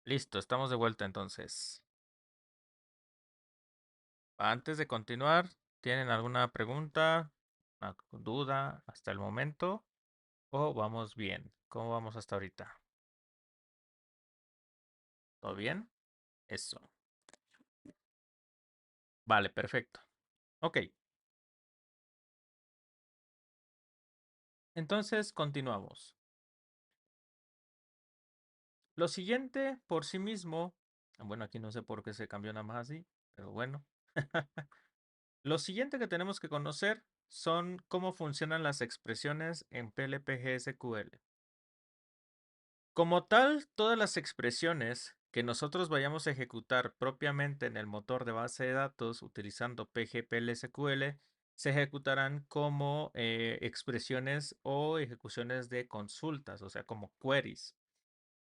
Listo, estamos de vuelta entonces. Antes de continuar, ¿tienen alguna pregunta, duda hasta el momento? ¿O vamos bien? ¿Cómo vamos hasta ahorita? ¿Todo bien? Eso. Vale, perfecto. Ok, entonces continuamos. Lo siguiente por sí mismo, bueno, aquí no sé por qué se cambió nada más así, pero bueno. Lo siguiente que tenemos que conocer son cómo funcionan las expresiones en PLPG SQL. Como tal, todas las expresiones que nosotros vayamos a ejecutar propiamente en el motor de base de datos utilizando PGPLSQL se ejecutarán como expresiones o ejecuciones de consultas, o sea, como queries.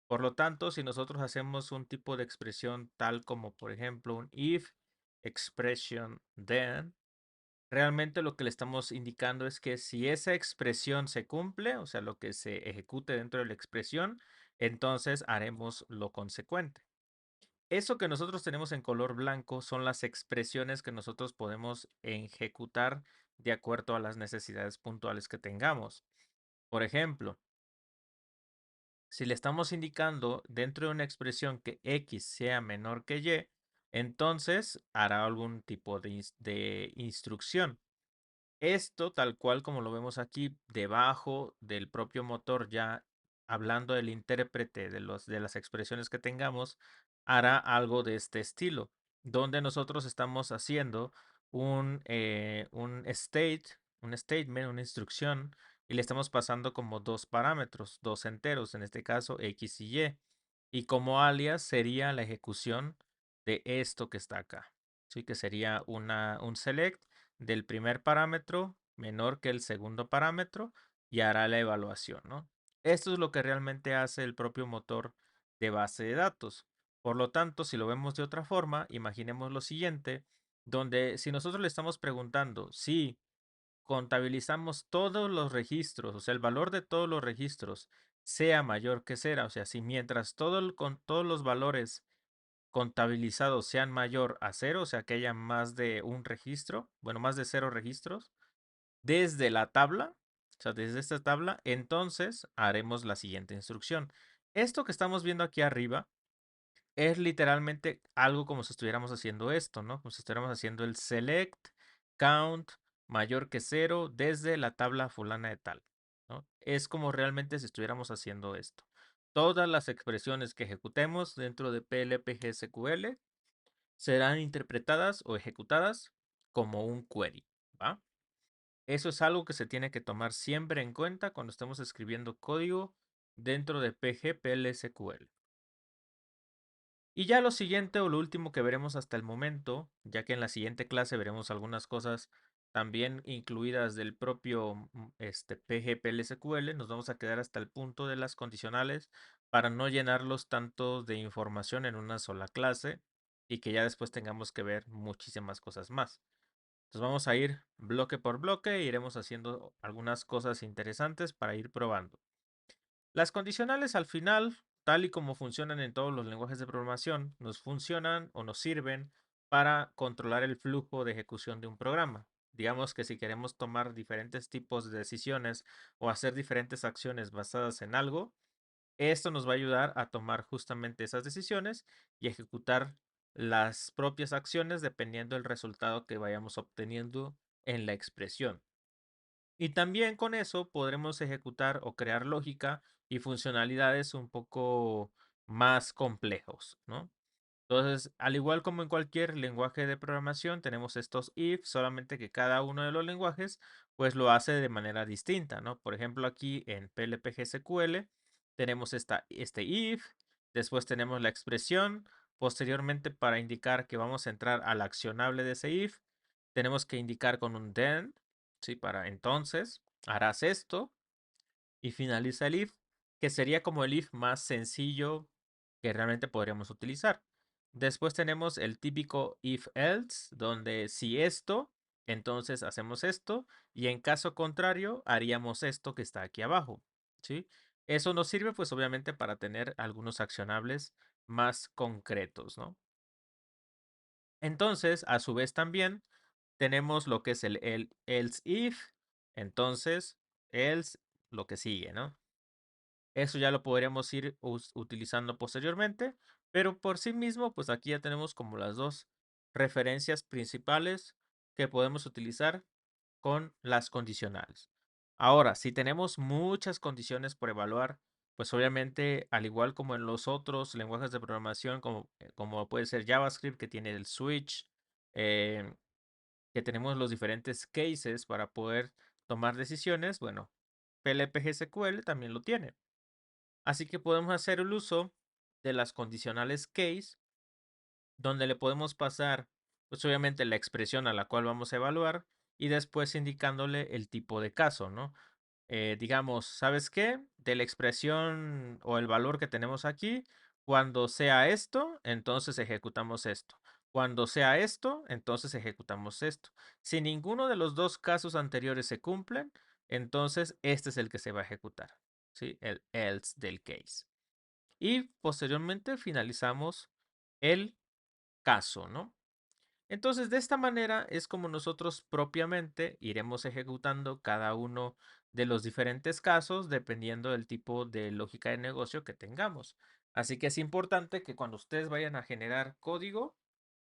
Por lo tanto, si nosotros hacemos un tipo de expresión tal como, por ejemplo, un if expression then, realmente lo que le estamos indicando es que si esa expresión se cumple, o sea, lo que se ejecute dentro de la expresión, entonces haremos lo consecuente. Eso que nosotros tenemos en color blanco son las expresiones que nosotros podemos ejecutar de acuerdo a las necesidades puntuales que tengamos. Por ejemplo, si le estamos indicando dentro de una expresión que x sea menor que y, entonces hará algún tipo de instrucción. Esto, tal cual como lo vemos aquí, debajo del propio motor, ya hablando del intérprete de las expresiones que tengamos, hará algo de este estilo, donde nosotros estamos haciendo un un statement, una instrucción, y le estamos pasando como dos parámetros, dos enteros, en este caso X y Y. Y como alias sería la ejecución de esto que está acá. ¿Sí? Que sería un select del primer parámetro menor que el segundo parámetro y hará la evaluación, ¿no? Esto es lo que realmente hace el propio motor de base de datos. Por lo tanto, si lo vemos de otra forma, imaginemos lo siguiente, donde si nosotros le estamos preguntando si contabilizamos todos los registros, o sea, el valor de todos los registros sea mayor que cero, o sea, si mientras con todos los valores contabilizados sean mayor a cero, o sea, que haya más de un registro, bueno, más de cero registros, desde la tabla, o sea, desde esta tabla, entonces haremos la siguiente instrucción. Esto que estamos viendo aquí arriba es literalmente algo como si estuviéramos haciendo esto, ¿no? Como si estuviéramos haciendo el select count mayor que cero desde la tabla fulana de tal, ¿no? Es como realmente si estuviéramos haciendo esto. Todas las expresiones que ejecutemos dentro de PLPG SQL serán interpretadas o ejecutadas como un query, ¿va? Eso es algo que se tiene que tomar siempre en cuenta cuando estemos escribiendo código dentro de PG-PL-SQL. Y ya lo siguiente o lo último que veremos hasta el momento, ya que en la siguiente clase veremos algunas cosas también incluidas del propio PG-PL-SQL, nos vamos a quedar hasta el punto de las condicionales para no llenarlos tanto de información en una sola clase y que ya después tengamos que ver muchísimas cosas más. Entonces vamos a ir bloque por bloque e iremos haciendo algunas cosas interesantes para ir probando. Las condicionales al final, tal y como funcionan en todos los lenguajes de programación, nos funcionan o nos sirven para controlar el flujo de ejecución de un programa. Digamos que si queremos tomar diferentes tipos de decisiones o hacer diferentes acciones basadas en algo, esto nos va a ayudar a tomar justamente esas decisiones y ejecutar las propias acciones dependiendo del resultado que vayamos obteniendo en la expresión. Y también con eso podremos ejecutar o crear lógica y funcionalidades un poco más complejos, ¿no? Entonces, al igual como en cualquier lenguaje de programación, tenemos estos if, solamente que cada uno de los lenguajes pues lo hace de manera distinta, ¿no? Por ejemplo, aquí en PLPG SQL tenemos este if, después tenemos la expresión, posteriormente para indicar que vamos a entrar al accionable de ese if, tenemos que indicar con un then, ¿sí? Para entonces harás esto y finaliza el if, que sería como el if más sencillo que realmente podríamos utilizar. Después tenemos el típico if else, donde si esto, entonces hacemos esto, y en caso contrario, haríamos esto que está aquí abajo, ¿sí? Eso nos sirve, pues obviamente, para tener algunos accionables más concretos, ¿no? Entonces, a su vez también tenemos lo que es el else if, entonces, else, lo que sigue, ¿no? Eso ya lo podríamos ir utilizando posteriormente, pero por sí mismo, pues aquí ya tenemos como las dos referencias principales que podemos utilizar con las condicionales. Ahora, si tenemos muchas condiciones por evaluar, pues obviamente, al igual como en los otros lenguajes de programación, como puede ser JavaScript, que tiene el switch, eh, que tenemos los diferentes cases para poder tomar decisiones, bueno, PLPG SQL también lo tiene. Así que podemos hacer el uso de las condicionales case, donde le podemos pasar, pues obviamente la expresión a la cual vamos a evaluar y después indicándole el tipo de caso, ¿no? Digamos, ¿sabes qué? De la expresión o el valor que tenemos aquí, cuando sea esto, entonces ejecutamos esto. Cuando sea esto, entonces ejecutamos esto. Si ninguno de los dos casos anteriores se cumplen, entonces este es el que se va a ejecutar, ¿sí? El else del case. Y posteriormente finalizamos el caso, ¿no? Entonces, de esta manera es como nosotros propiamente iremos ejecutando cada uno de los diferentes casos dependiendo del tipo de lógica de negocio que tengamos. Así que es importante que cuando ustedes vayan a generar código,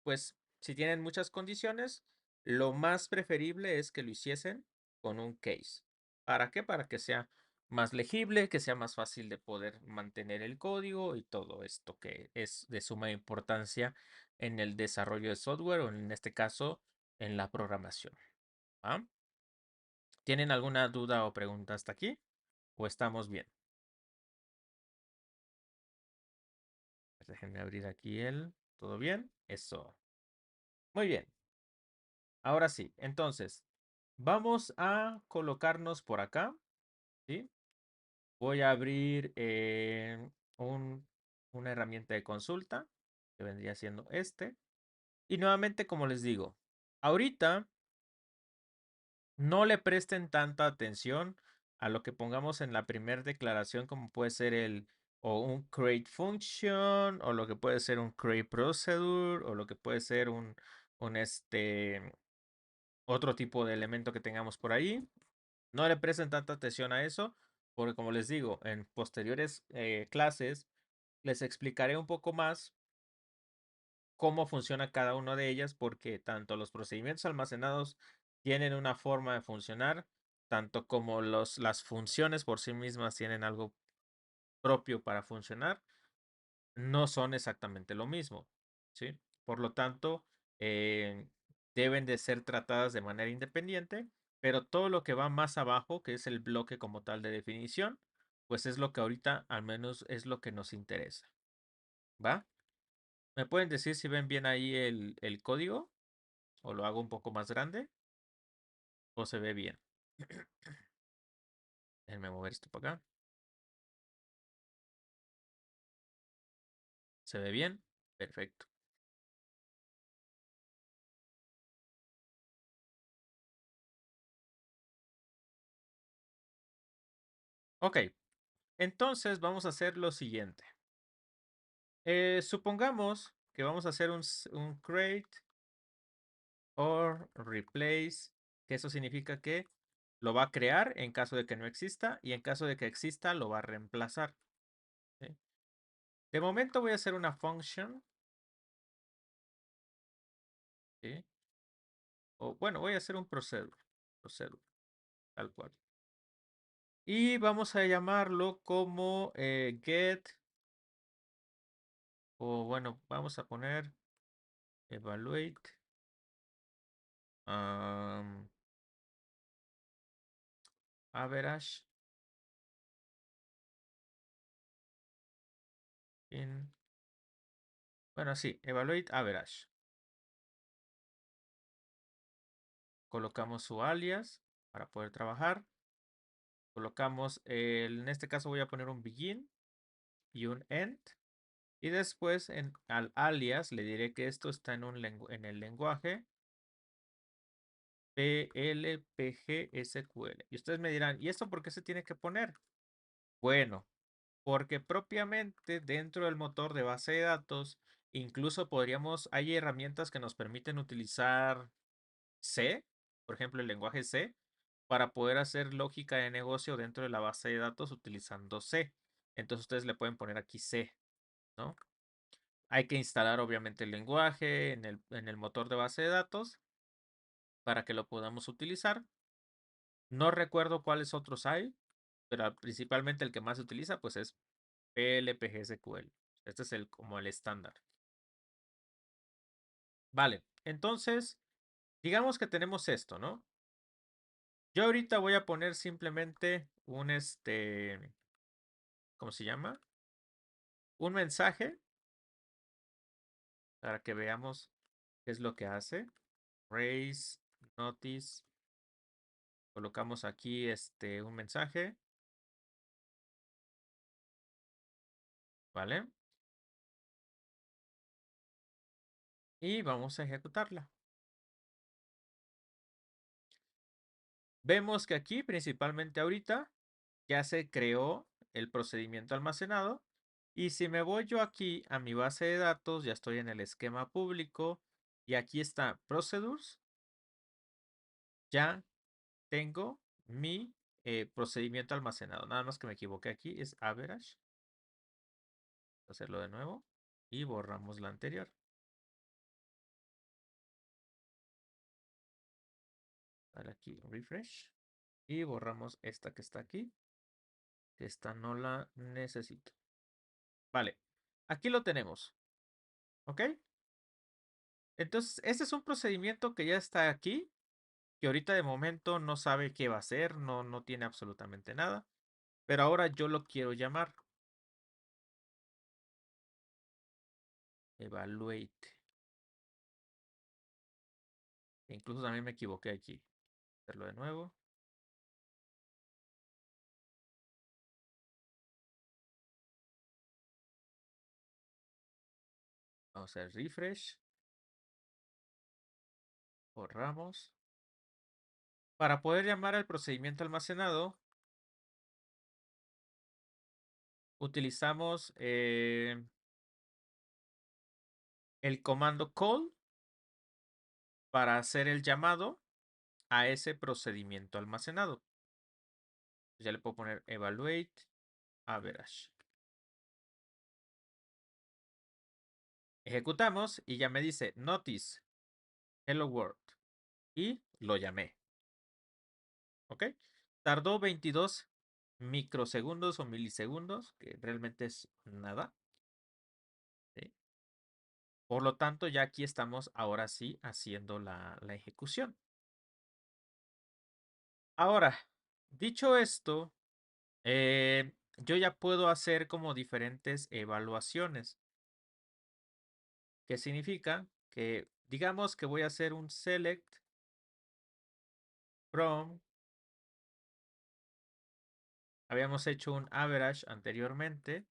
pues si tienen muchas condiciones, lo más preferible es que lo hiciesen con un case. ¿Para qué? Para que sea más legible, que sea más fácil de poder mantener el código y todo esto que es de suma importancia en el desarrollo de software o en este caso en la programación. ¿Ah? ¿Tienen alguna duda o pregunta hasta aquí? ¿O estamos bien? Déjenme abrir aquí el... ¿Todo bien? Eso. Muy bien. Ahora sí, entonces, vamos a colocarnos por acá, ¿sí? Voy a abrir una herramienta de consulta, que vendría siendo este. Y nuevamente, como les digo, ahorita no le presten tanta atención a lo que pongamos en la primera declaración, como puede ser o un create function, o lo que puede ser un create procedure, o lo que puede ser otro tipo de elemento que tengamos por ahí. No le presten tanta atención a eso, porque como les digo, en posteriores clases les explicaré un poco más cómo funciona cada una de ellas, porque tanto los procedimientos almacenados tienen una forma de funcionar, tanto como las funciones por sí mismas tienen algo propio para funcionar, no son exactamente lo mismo, ¿sí? Por lo tanto, eh, deben de ser tratadas de manera independiente, pero todo lo que va más abajo, que es el bloque como tal de definición, pues es lo que ahorita al menos es lo que nos interesa, ¿va? ¿Me pueden decir si ven bien ahí el código? ¿O lo hago un poco más grande? ¿O se ve bien? Déjenme mover esto para acá. ¿Se ve bien? Perfecto. Ok, entonces vamos a hacer lo siguiente. Supongamos que vamos a hacer un create or replace, que eso significa que lo va a crear en caso de que no exista y en caso de que exista lo va a reemplazar. ¿Sí? De momento voy a hacer una function. ¿Sí? O bueno, voy a hacer un procedure. Procedure, tal cual. Y vamos a llamarlo como get, o bueno, vamos a poner evaluate um, average in, bueno, sí, evaluate average. Colocamos su alias para poder trabajar. Colocamos, en este caso voy a poner un begin y un end. Y después al alias le diré que esto está en el lenguaje PLPG SQL. Y ustedes me dirán, ¿y esto por qué se tiene que poner? Bueno, porque propiamente dentro del motor de base de datos, incluso hay herramientas que nos permiten utilizar C, por ejemplo, el lenguaje C, para poder hacer lógica de negocio dentro de la base de datos utilizando C. Entonces ustedes le pueden poner aquí C, ¿no? Hay que instalar obviamente el lenguaje en el motor de base de datos para que lo podamos utilizar. No recuerdo cuáles otros hay, pero principalmente el que más se utiliza pues es PLPGSQL. Este es como el estándar. Vale, entonces, digamos que tenemos esto, ¿no? Yo ahorita voy a poner simplemente ¿cómo se llama? Un mensaje para que veamos qué es lo que hace. Raise, notice. Colocamos aquí un mensaje, ¿vale? Y vamos a ejecutarla. Vemos que aquí, principalmente ahorita, ya se creó el procedimiento almacenado. Y si me voy yo aquí a mi base de datos, ya estoy en el esquema público y aquí está Procedures, ya tengo mi procedimiento almacenado. Nada más que me equivoqué aquí, es average. Voy a hacerlo de nuevo y borramos la anterior. Dale aquí, refresh. Y borramos esta que está aquí. Que esta no la necesito. Vale, aquí lo tenemos. ¿Ok? Entonces, este es un procedimiento que ya está aquí, que ahorita de momento no sabe qué va a hacer, no tiene absolutamente nada. Pero ahora yo lo quiero llamar. Evaluate. Incluso también me equivoqué aquí. Hacerlo de nuevo. Vamos a hacer refresh. Borramos. Para poder llamar al procedimiento almacenado, utilizamos el comando call para hacer el llamado a ese procedimiento almacenado. Ya le puedo poner evaluate average. Ejecutamos y ya me dice notice hello world y lo llamé. ¿Ok? Tardó 22 microsegundos o milisegundos, que realmente es nada. ¿Sí? Por lo tanto, ya aquí estamos ahora sí haciendo la ejecución. Ahora, dicho esto, yo ya puedo hacer como diferentes evaluaciones. ¿Qué significa? Que digamos que voy a hacer un select from. Habíamos hecho un average anteriormente.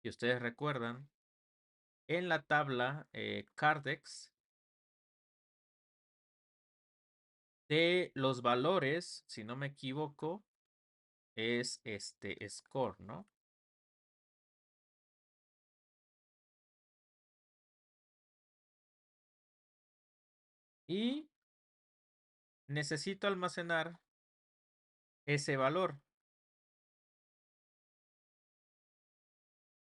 Si ustedes recuerdan, en la tabla Cardex de los valores, si no me equivoco, es este score, ¿no? Y necesito almacenar ese valor.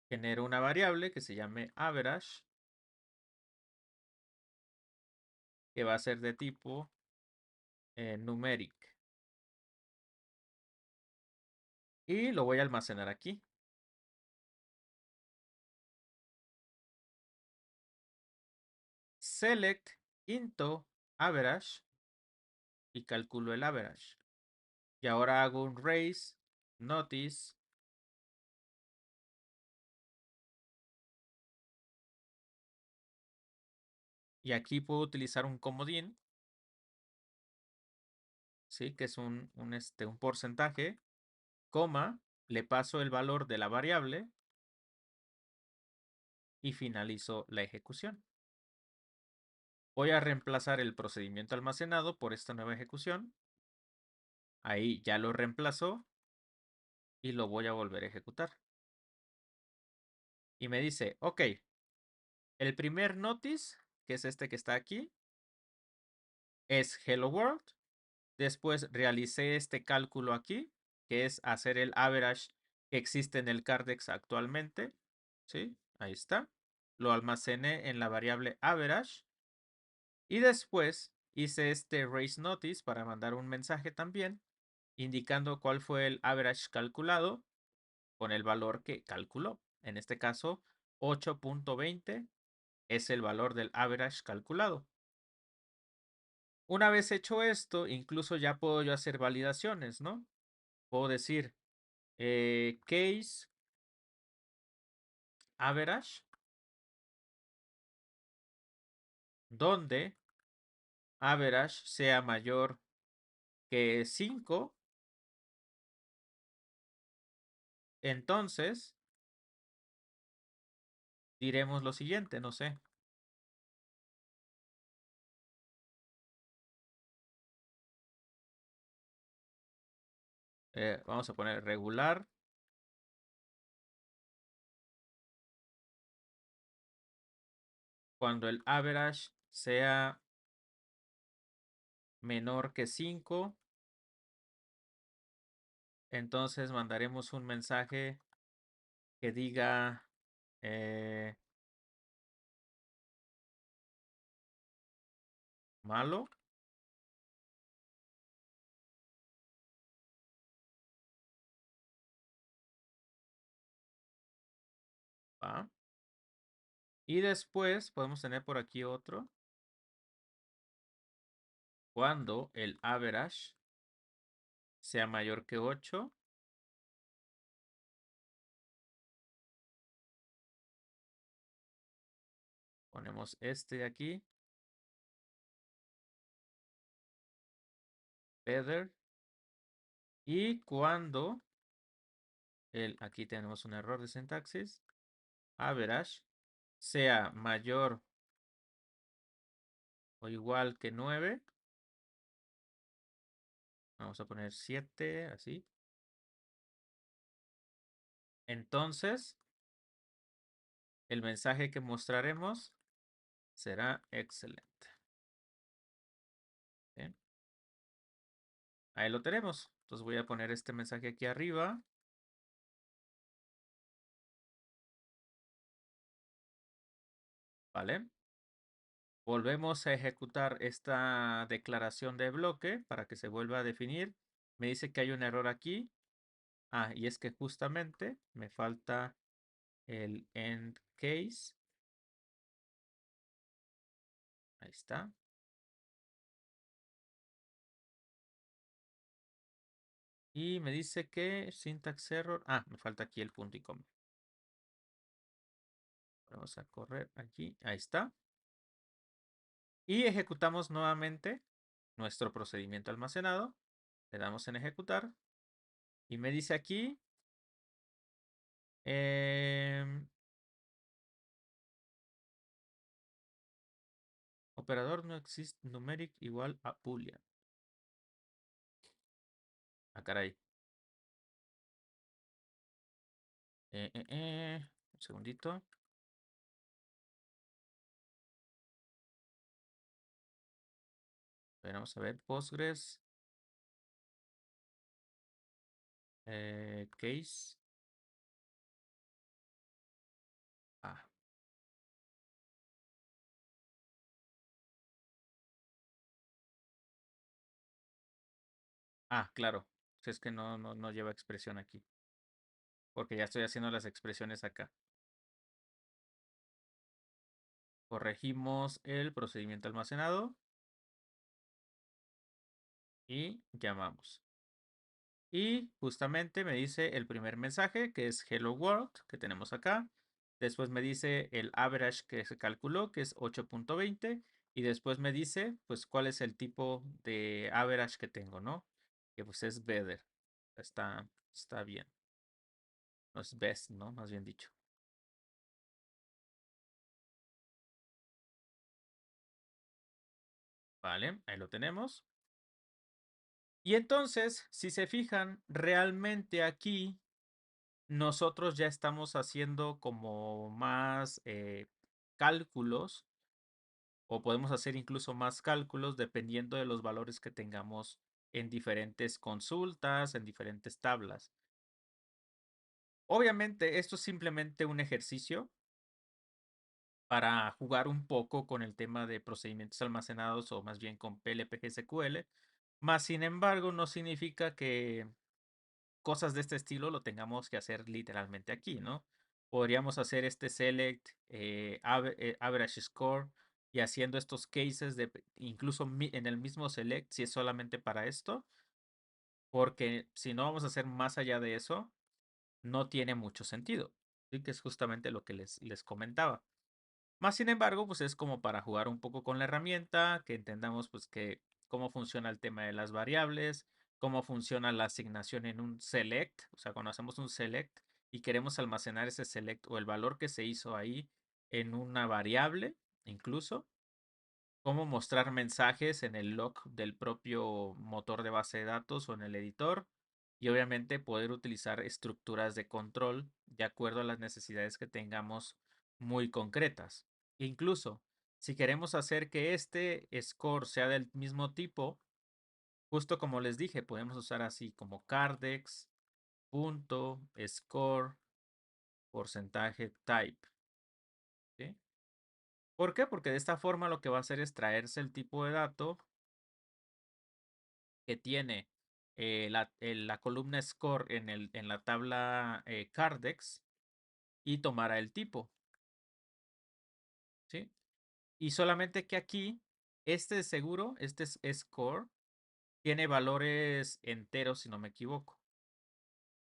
Genero una variable que se llame average, que va a ser de tipo numeric. Y lo voy a almacenar aquí. Select into average y calculo el average. Y ahora hago un raise notice y aquí puedo utilizar un comodín, ¿sí? Que es un porcentaje, coma, le paso el valor de la variable y finalizo la ejecución. Voy a reemplazar el procedimiento almacenado por esta nueva ejecución. Ahí ya lo reemplazó y lo voy a volver a ejecutar. Y me dice, ok, el primer notice, que es este que está aquí, es Hello World. Después realicé este cálculo aquí, que es hacer el average que existe en el Cardex actualmente. ¿Sí? Ahí está. Lo almacené en la variable average. Y después hice este raise notice para mandar un mensaje también, indicando cuál fue el average calculado con el valor que calculó. En este caso, 8.20 es el valor del average calculado. Una vez hecho esto, incluso ya puedo yo hacer validaciones, ¿no? Puedo decir case average, donde average sea mayor que 5, entonces diremos lo siguiente, no sé. Vamos a poner regular. Cuando el average sea menor que 5, entonces mandaremos un mensaje que diga malo. ¿Va? Y después podemos tener por aquí otro. Cuando el average sea mayor que 8, ponemos este de aquí. Better. Y cuando aquí tenemos un error de sintaxis, average sea mayor o igual que 9, vamos a poner 7, así. Entonces, el mensaje que mostraremos será excelente. Bien. Ahí lo tenemos. Entonces voy a poner este mensaje aquí arriba. ¿Vale? Volvemos a ejecutar esta declaración de bloque para que se vuelva a definir. Me dice que hay un error aquí. Ah, y es que justamente me falta el end case. Ahí está. Y me dice que syntax error. Ah, me falta aquí el punto y coma. Vamos a correr aquí. Ahí está. Y ejecutamos nuevamente nuestro procedimiento almacenado. Le damos en ejecutar. Y me dice aquí. Operador no existe numeric igual a boolean. Ah, caray. Un segundito. Vamos a ver. Postgres. Case. Ah, claro. Si es que no lleva expresión aquí. Porque ya estoy haciendo las expresiones acá. Corregimos el procedimiento almacenado. Y llamamos. Y justamente me dice el primer mensaje, que es Hello World, que tenemos acá. Después me dice el average que se calculó, que es 8.20. Y después me dice, pues, cuál es el tipo de average que tengo, ¿no? Que pues es better. Está bien. No es best, ¿no? Más bien dicho. Vale, ahí lo tenemos. Y entonces, si se fijan, realmente aquí nosotros ya estamos haciendo como más cálculos o podemos hacer incluso más cálculos dependiendo de los valores que tengamos en diferentes consultas, en diferentes tablas. Obviamente, esto es simplemente un ejercicio para jugar un poco con el tema de procedimientos almacenados o más bien con PLPG-SQL, más sin embargo no significa que cosas de este estilo lo tengamos que hacer literalmente aquí, ¿no? Podríamos hacer este select, average score y haciendo estos cases de incluso en el mismo select si es solamente para esto, porque si no vamos a hacer más allá de eso, no tiene mucho sentido, ¿sí? Que es justamente lo que les comentaba. Más sin embargo, pues es como para jugar un poco con la herramienta, que entendamos pues que cómo funciona el tema de las variables, cómo funciona la asignación en un select, o sea, cuando hacemos un select y queremos almacenar ese select o el valor que se hizo ahí en una variable, incluso, cómo mostrar mensajes en el log del propio motor de base de datos o en el editor y obviamente poder utilizar estructuras de control de acuerdo a las necesidades que tengamos muy concretas. Incluso, si queremos hacer que este score sea del mismo tipo, justo como les dije, podemos usar así como cardex, punto, score, porcentaje, type. ¿Sí? ¿Por qué? Porque de esta forma lo que va a hacer es traerse el tipo de dato que tiene la columna score en la tabla Cardex y tomará el tipo, ¿sí? Y solamente que aquí, este seguro, este es score, tiene valores enteros, si no me equivoco.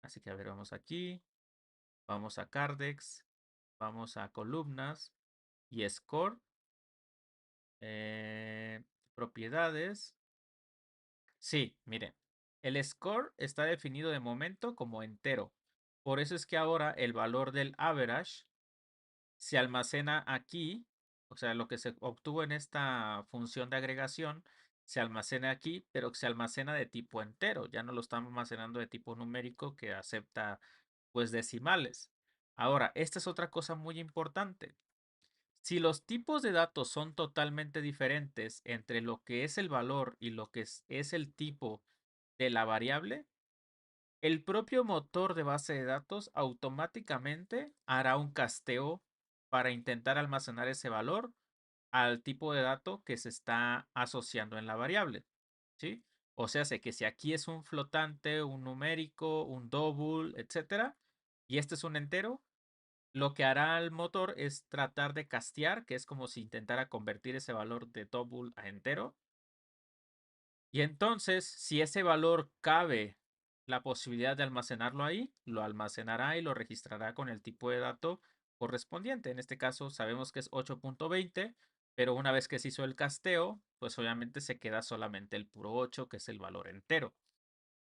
Así que a ver, vamos aquí, vamos a Cardex, vamos a columnas y score, eh, propiedades. Sí, miren, el score está definido de momento como entero. Por eso es que ahora el valor del average se almacena aquí, o sea, lo que se obtuvo en esta función de agregación se almacena aquí, pero se almacena de tipo entero, ya no lo estamos almacenando de tipo numérico que acepta pues decimales. Ahora, esta es otra cosa muy importante. Si los tipos de datos son totalmente diferentes entre lo que es el valor y lo que es el tipo de la variable, el propio motor de base de datos automáticamente hará un casteo para intentar almacenar ese valor al tipo de dato que se está asociando en la variable, ¿sí? O sea, sé que si aquí es un flotante, un numérico, un double, etcétera, y este es un entero, lo que hará el motor es tratar de castear, que es como si intentara convertir ese valor de double a entero, y entonces, si ese valor cabe la posibilidad de almacenarlo ahí, lo almacenará y lo registrará con el tipo de dato correspondiente. En este caso, sabemos que es 8.20, pero una vez que se hizo el casteo, pues obviamente se queda solamente el puro 8, que es el valor entero.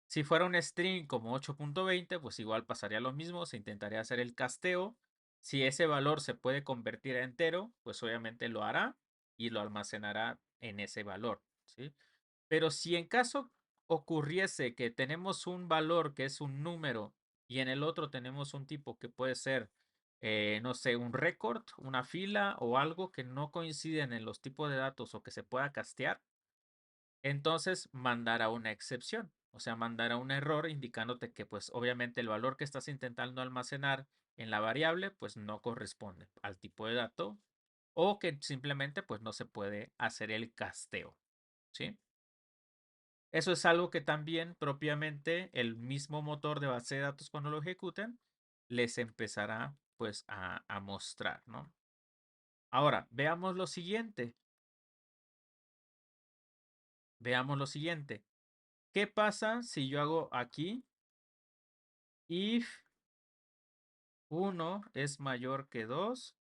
Si fuera un string como 8.20, pues igual pasaría lo mismo, se intentaría hacer el casteo. Si ese valor se puede convertir a entero, pues obviamente lo hará y lo almacenará en ese valor, ¿sí? Pero si en caso ocurriese que tenemos un valor que es un número y en el otro tenemos un tipo que puede ser, no sé, un récord, una fila o algo que no coinciden en los tipos de datos o que se pueda castear, entonces mandará una excepción, o sea, mandará un error indicándote que pues obviamente el valor que estás intentando almacenar en la variable pues no corresponde al tipo de dato o que simplemente pues no se puede hacer el casteo, ¿sí? Eso es algo que también propiamente el mismo motor de base de datos cuando lo ejecuten les empezará pues a mostrar, ¿no? Ahora, veamos lo siguiente. Veamos lo siguiente. ¿Qué pasa si yo hago aquí if uno es mayor que 2?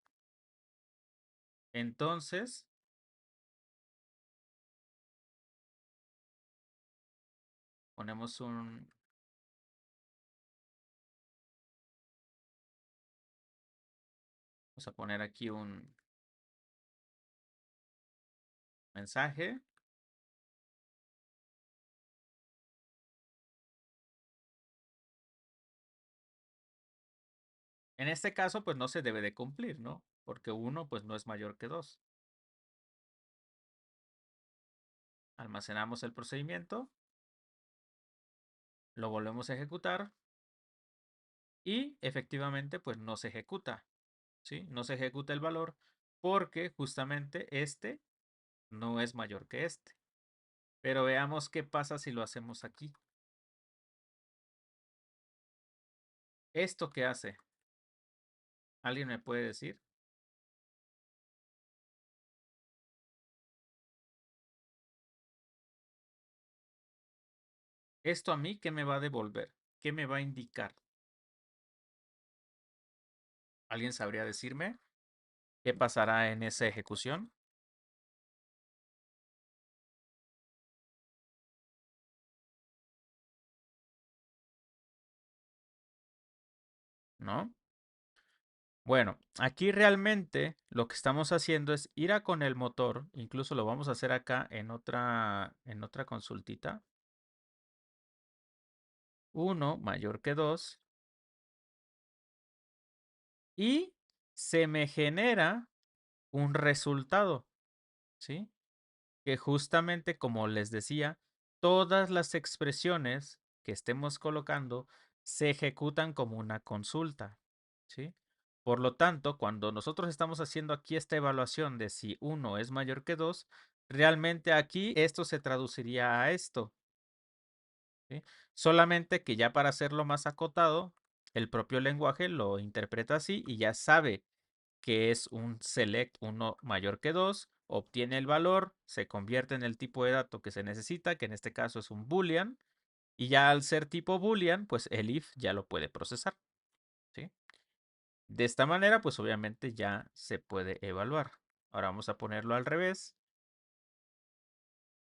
Entonces ponemos vamos a poner aquí un mensaje. En este caso, pues no se debe de cumplir, ¿no? Porque uno, pues no es mayor que 2. Almacenamos el procedimiento, lo volvemos a ejecutar y efectivamente, pues no se ejecuta, ¿sí? No se ejecuta el valor porque justamente este no es mayor que este. Pero veamos qué pasa si lo hacemos aquí. ¿Esto qué hace? ¿Alguien me puede decir? ¿Esto a mí qué me va a devolver? ¿Qué me va a indicar? ¿Alguien sabría decirme qué pasará en esa ejecución? ¿No? Bueno, aquí realmente lo que estamos haciendo es ir a con el motor, incluso lo vamos a hacer acá en otra consultita. 1 mayor que 2 y se me genera un resultado, ¿sí? Que justamente como les decía, todas las expresiones que estemos colocando se ejecutan como una consulta, ¿sí? Por lo tanto, cuando nosotros estamos haciendo aquí esta evaluación de si uno es mayor que 2, realmente aquí esto se traduciría a esto, ¿sí? Solamente que ya para hacerlo más acotado, el propio lenguaje lo interpreta así y ya sabe que es un select uno mayor que 2, obtiene el valor, se convierte en el tipo de dato que se necesita, que en este caso es un boolean, y ya al ser tipo boolean, pues el if ya lo puede procesar, ¿sí? De esta manera, pues obviamente ya se puede evaluar. Ahora vamos a ponerlo al revés.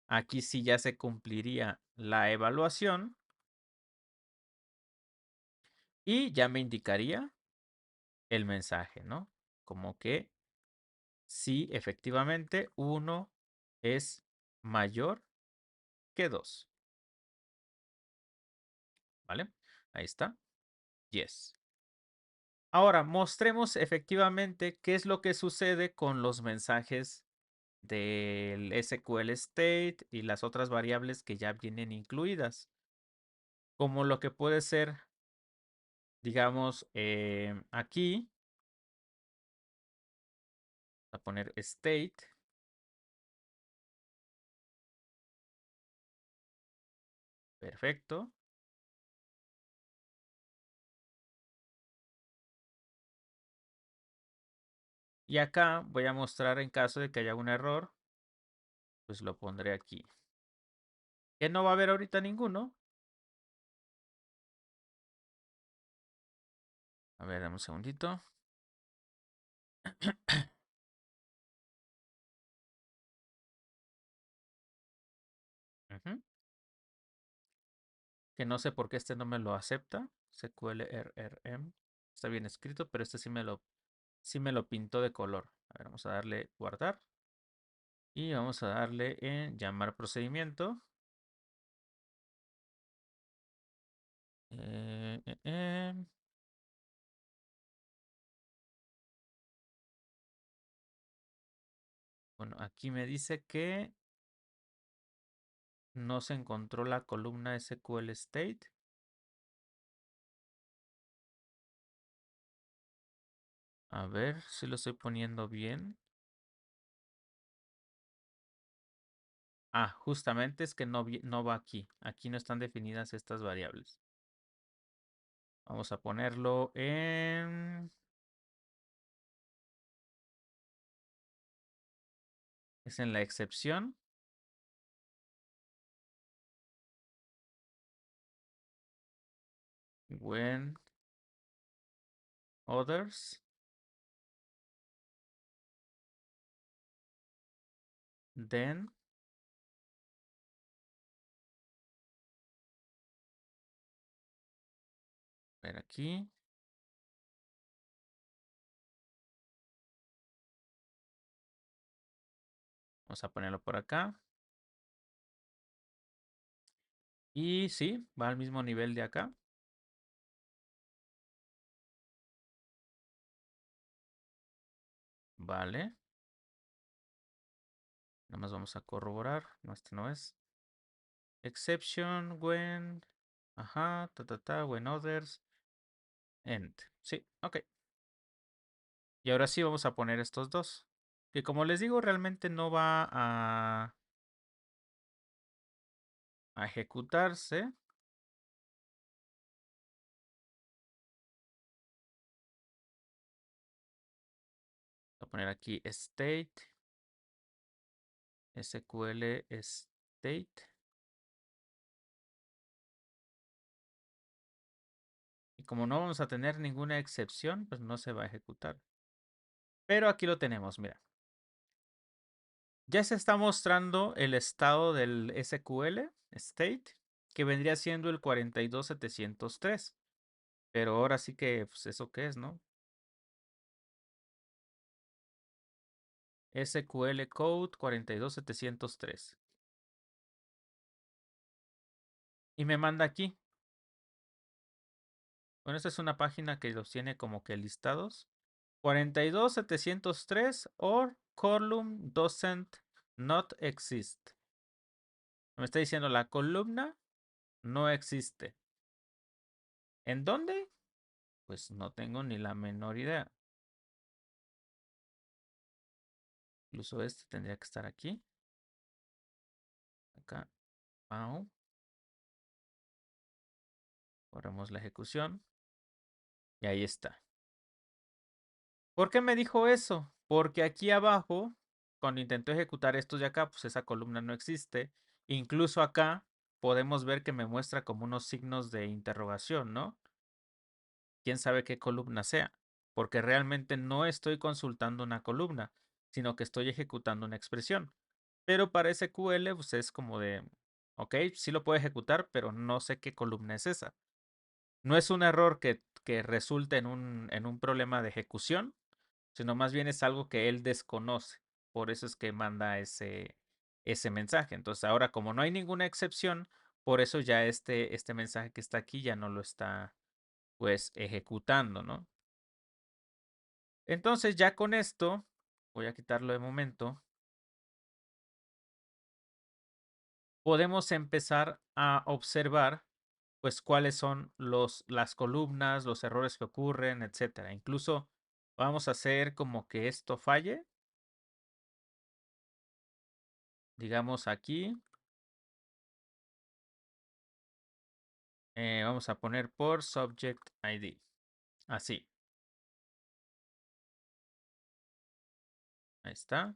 Aquí sí ya se cumpliría la evaluación y ya me indicaría el mensaje, ¿no? Como que sí, efectivamente, uno es mayor que 2. ¿Vale? Ahí está. Yes. Ahora, mostremos efectivamente qué es lo que sucede con los mensajes del SQL state y las otras variables que ya vienen incluidas. Como lo que puede ser, digamos, aquí, a poner state. Perfecto. Y acá voy a mostrar en caso de que haya un error, pues lo pondré aquí. Que no va a haber ahorita ninguno. A ver, dame un segundito. Ujú. Que no sé por qué este no me lo acepta. SQLRRM. Está bien escrito, pero este sí me lo pintó de color. A ver, vamos a darle guardar. Y vamos a darle en llamar procedimiento. Eh, eh, eh. Bueno, aquí me dice que no se encontró la columna SQL State. A ver si lo estoy poniendo bien. Ah, justamente es que no va aquí. Aquí no están definidas estas variables. Vamos a ponerlo en... Es en la excepción. When others, then. A ver aquí. Vamos a ponerlo por acá. Y sí, va al mismo nivel de acá. Vale. Nada más vamos a corroborar. No, este no es. Exception when. Ajá, when others. End. Sí, ok. Y ahora sí vamos a poner estos dos. Que como les digo, realmente no va a ejecutarse. Voy a poner aquí state. SQL state. Y como no vamos a tener ninguna excepción, pues no se va a ejecutar. Pero aquí lo tenemos, mira. Ya se está mostrando el estado del SQL state, que vendría siendo el 42703. Pero ahora sí que, pues, ¿eso qué es, no? SQL Code 42703. Y me manda aquí. Bueno, esta es una página que los tiene como que listados. 42703 or column doesn't not exist. Me está diciendo la columna no existe. ¿En dónde? Pues no tengo ni la menor idea. Incluso este tendría que estar aquí. Acá. Wow. Corremos la ejecución. Y ahí está. ¿Por qué me dijo eso? Porque aquí abajo, cuando intento ejecutar estos de acá, pues esa columna no existe. Incluso acá podemos ver que me muestra como unos signos de interrogación, ¿no? Quién sabe qué columna sea, porque realmente no estoy consultando una columna, sino que estoy ejecutando una expresión. Pero para SQL, pues es como de, ok, sí lo puedo ejecutar, pero no sé qué columna es esa. No es un error que resulte en un problema de ejecución, sino más bien es algo que él desconoce. Por eso es que manda ese mensaje. Entonces ahora como no hay ninguna excepción, por eso ya este mensaje que está aquí ya no lo está pues ejecutando, ¿no? Entonces ya con esto, voy a quitarlo de momento, podemos empezar a observar pues cuáles son las columnas, los errores que ocurren, etcétera. Incluso vamos a hacer como que esto falle. Digamos aquí, vamos a poner por subject ID. Así, ahí está.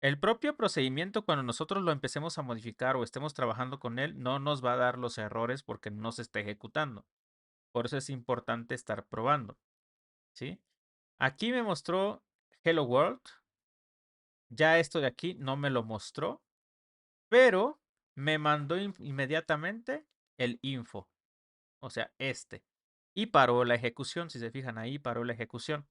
El propio procedimiento, cuando nosotros lo empecemos a modificar o estemos trabajando con él, no nos va a dar los errores porque no se está ejecutando. Por eso es importante estar probando, ¿sí? Aquí me mostró Hello World. Ya esto de aquí no me lo mostró, pero me mandó inmediatamente el info, o sea, este. Y paró la ejecución, si se fijan ahí, paró la ejecución.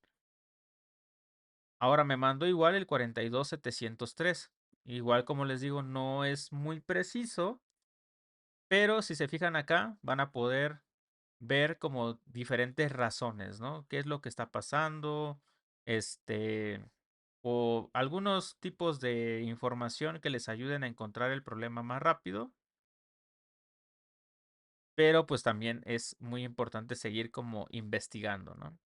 Ahora me mandó igual el 42703. Igual como les digo, no es muy preciso, pero si se fijan acá, van a poder ver como diferentes razones, ¿no? ¿Qué es lo que está pasando? Este, o algunos tipos de información que les ayuden a encontrar el problema más rápido. Pero pues también es muy importante seguir como investigando, ¿no?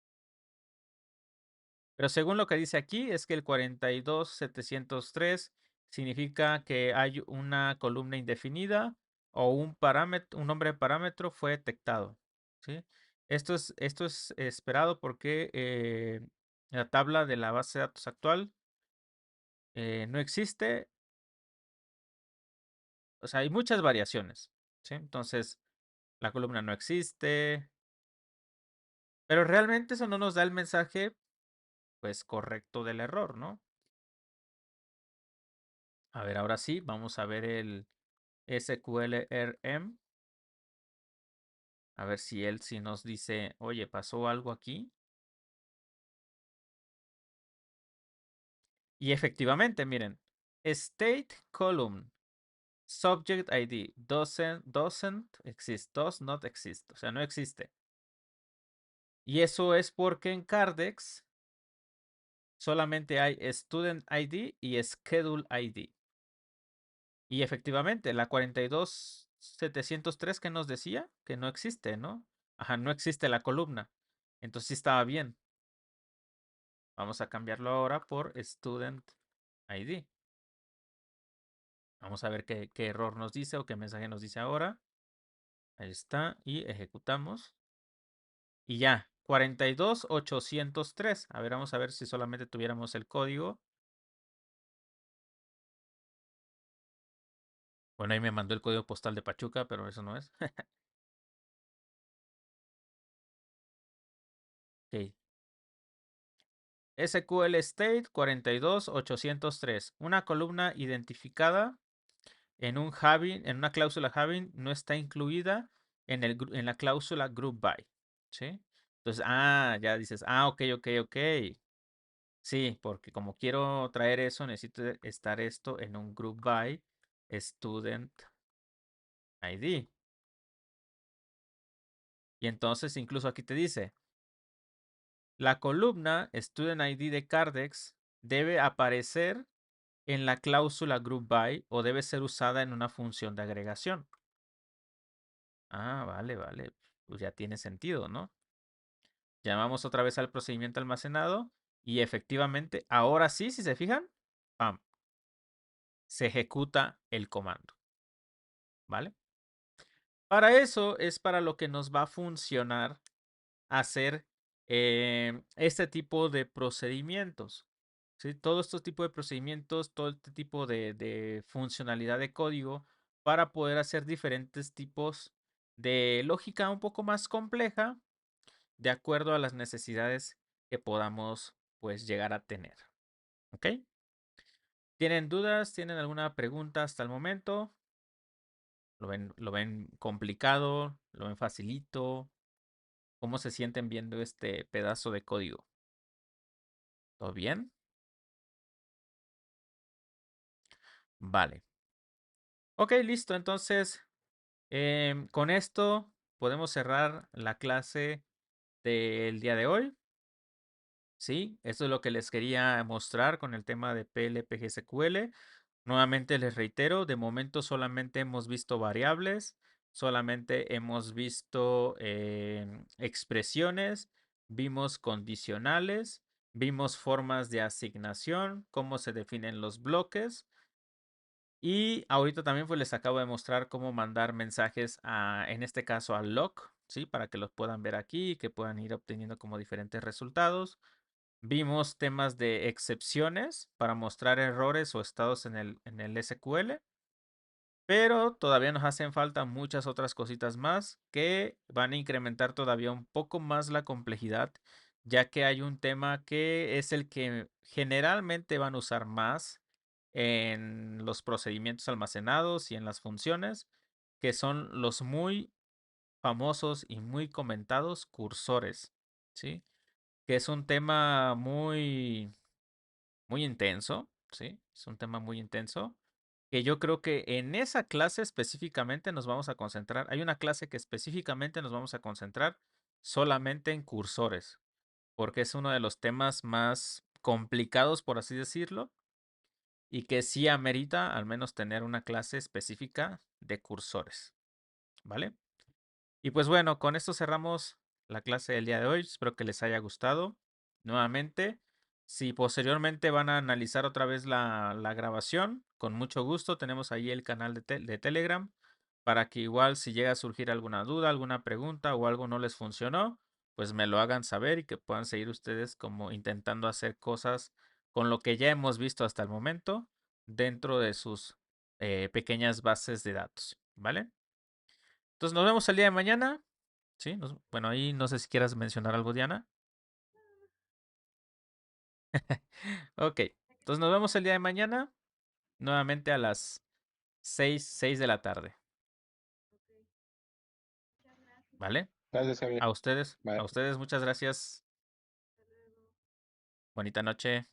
Pero según lo que dice aquí, es que el 42703 significa que hay una columna indefinida o un parámetro, un nombre de parámetro fue detectado, ¿sí? Esto es esperado porque la tabla de la base de datos actual no existe, o sea, hay muchas variaciones, ¿sí? Entonces, la columna no existe, pero realmente eso no nos da el mensaje, pues, correcto del error, ¿no? A ver, ahora sí, vamos a ver el SQLRM. A ver si él sí nos dice, oye, ¿pasó algo aquí? Y efectivamente, miren, state column, subject ID, doesn't exist, does not exist, o sea, no existe. Y eso es porque en Cardex solamente hay Student ID y Schedule ID. Y efectivamente, la 42703 que nos decía que no existe, ¿no? Ajá, no existe la columna. Entonces sí estaba bien. Vamos a cambiarlo ahora por Student ID. Vamos a ver qué error nos dice o qué mensaje nos dice ahora. Ahí está. Y ejecutamos. Y ya, 42803. A ver, vamos a ver si solamente tuviéramos el código. Bueno, ahí me mandó el código postal de Pachuca, pero eso no es. Ok. SQL State 42803. Una columna identificada en un having, en una cláusula having, no está incluida en la cláusula group by. ¿Sí? Entonces, ya dices, ok, ok, ok. Sí, porque como quiero traer eso, necesito estar esto en un group by student ID. Y entonces incluso aquí te dice, la columna student ID de Cardex debe aparecer en la cláusula group by o debe ser usada en una función de agregación. Vale, vale. Pues ya tiene sentido, ¿no? Llamamos otra vez al procedimiento almacenado y efectivamente, ahora sí, si se fijan, ¡pam! Se ejecuta el comando, ¿vale? Para eso es para lo que nos va a funcionar hacer este tipo de procedimientos. ¿Sí? Todo este tipo de procedimientos, todo este tipo de funcionalidad de código para poder hacer diferentes tipos de lógica un poco más compleja de acuerdo a las necesidades que podamos pues llegar a tener. ¿Ok? ¿Tienen dudas? ¿Tienen alguna pregunta hasta el momento? Lo ven complicado? ¿Lo ven facilito? ¿Cómo se sienten viendo este pedazo de código? ¿Todo bien? Vale. Ok, listo. Entonces, con esto podemos cerrar la clase del día de hoy. Sí, esto es lo que les quería mostrar con el tema de PLPGSQL. Nuevamente les reitero, de momento solamente hemos visto variables, solamente hemos visto expresiones, vimos condicionales, vimos formas de asignación, cómo se definen los bloques. Y ahorita también pues les acabo de mostrar cómo mandar mensajes en este caso al log, ¿sí? Para que los puedan ver aquí y que puedan ir obteniendo como diferentes resultados. Vimos temas de excepciones para mostrar errores o estados en el SQL, pero todavía nos hacen falta muchas otras cositas más que van a incrementar todavía un poco más la complejidad, ya que hay un tema que es el que generalmente van a usar más en los procedimientos almacenados y en las funciones, que son los muy famosos y muy comentados cursores, ¿sí? Que es un tema muy intenso, ¿sí? Es un tema muy intenso que yo creo que en esa clase específicamente nos vamos a concentrar. Hay una clase que específicamente nos vamos a concentrar solamente en cursores, porque es uno de los temas más complicados, por así decirlo, y que sí amerita al menos tener una clase específica de cursores, ¿vale? Y pues bueno, con esto cerramos la clase del día de hoy. Espero que les haya gustado. Nuevamente, si posteriormente van a analizar otra vez la grabación, con mucho gusto tenemos ahí el canal de Telegram para que igual si llega a surgir alguna duda, alguna pregunta o algo no les funcionó, pues me lo hagan saber y que puedan seguir ustedes como intentando hacer cosas con lo que ya hemos visto hasta el momento dentro de sus pequeñas bases de datos, ¿vale? Entonces nos vemos el día de mañana. Sí, bueno, ahí no sé si quieras mencionar algo, Diana. Ok, entonces nos vemos el día de mañana, nuevamente a las 6 de la tarde, ¿vale? Gracias, Javier. A Bye. ustedes muchas gracias. Bonita noche.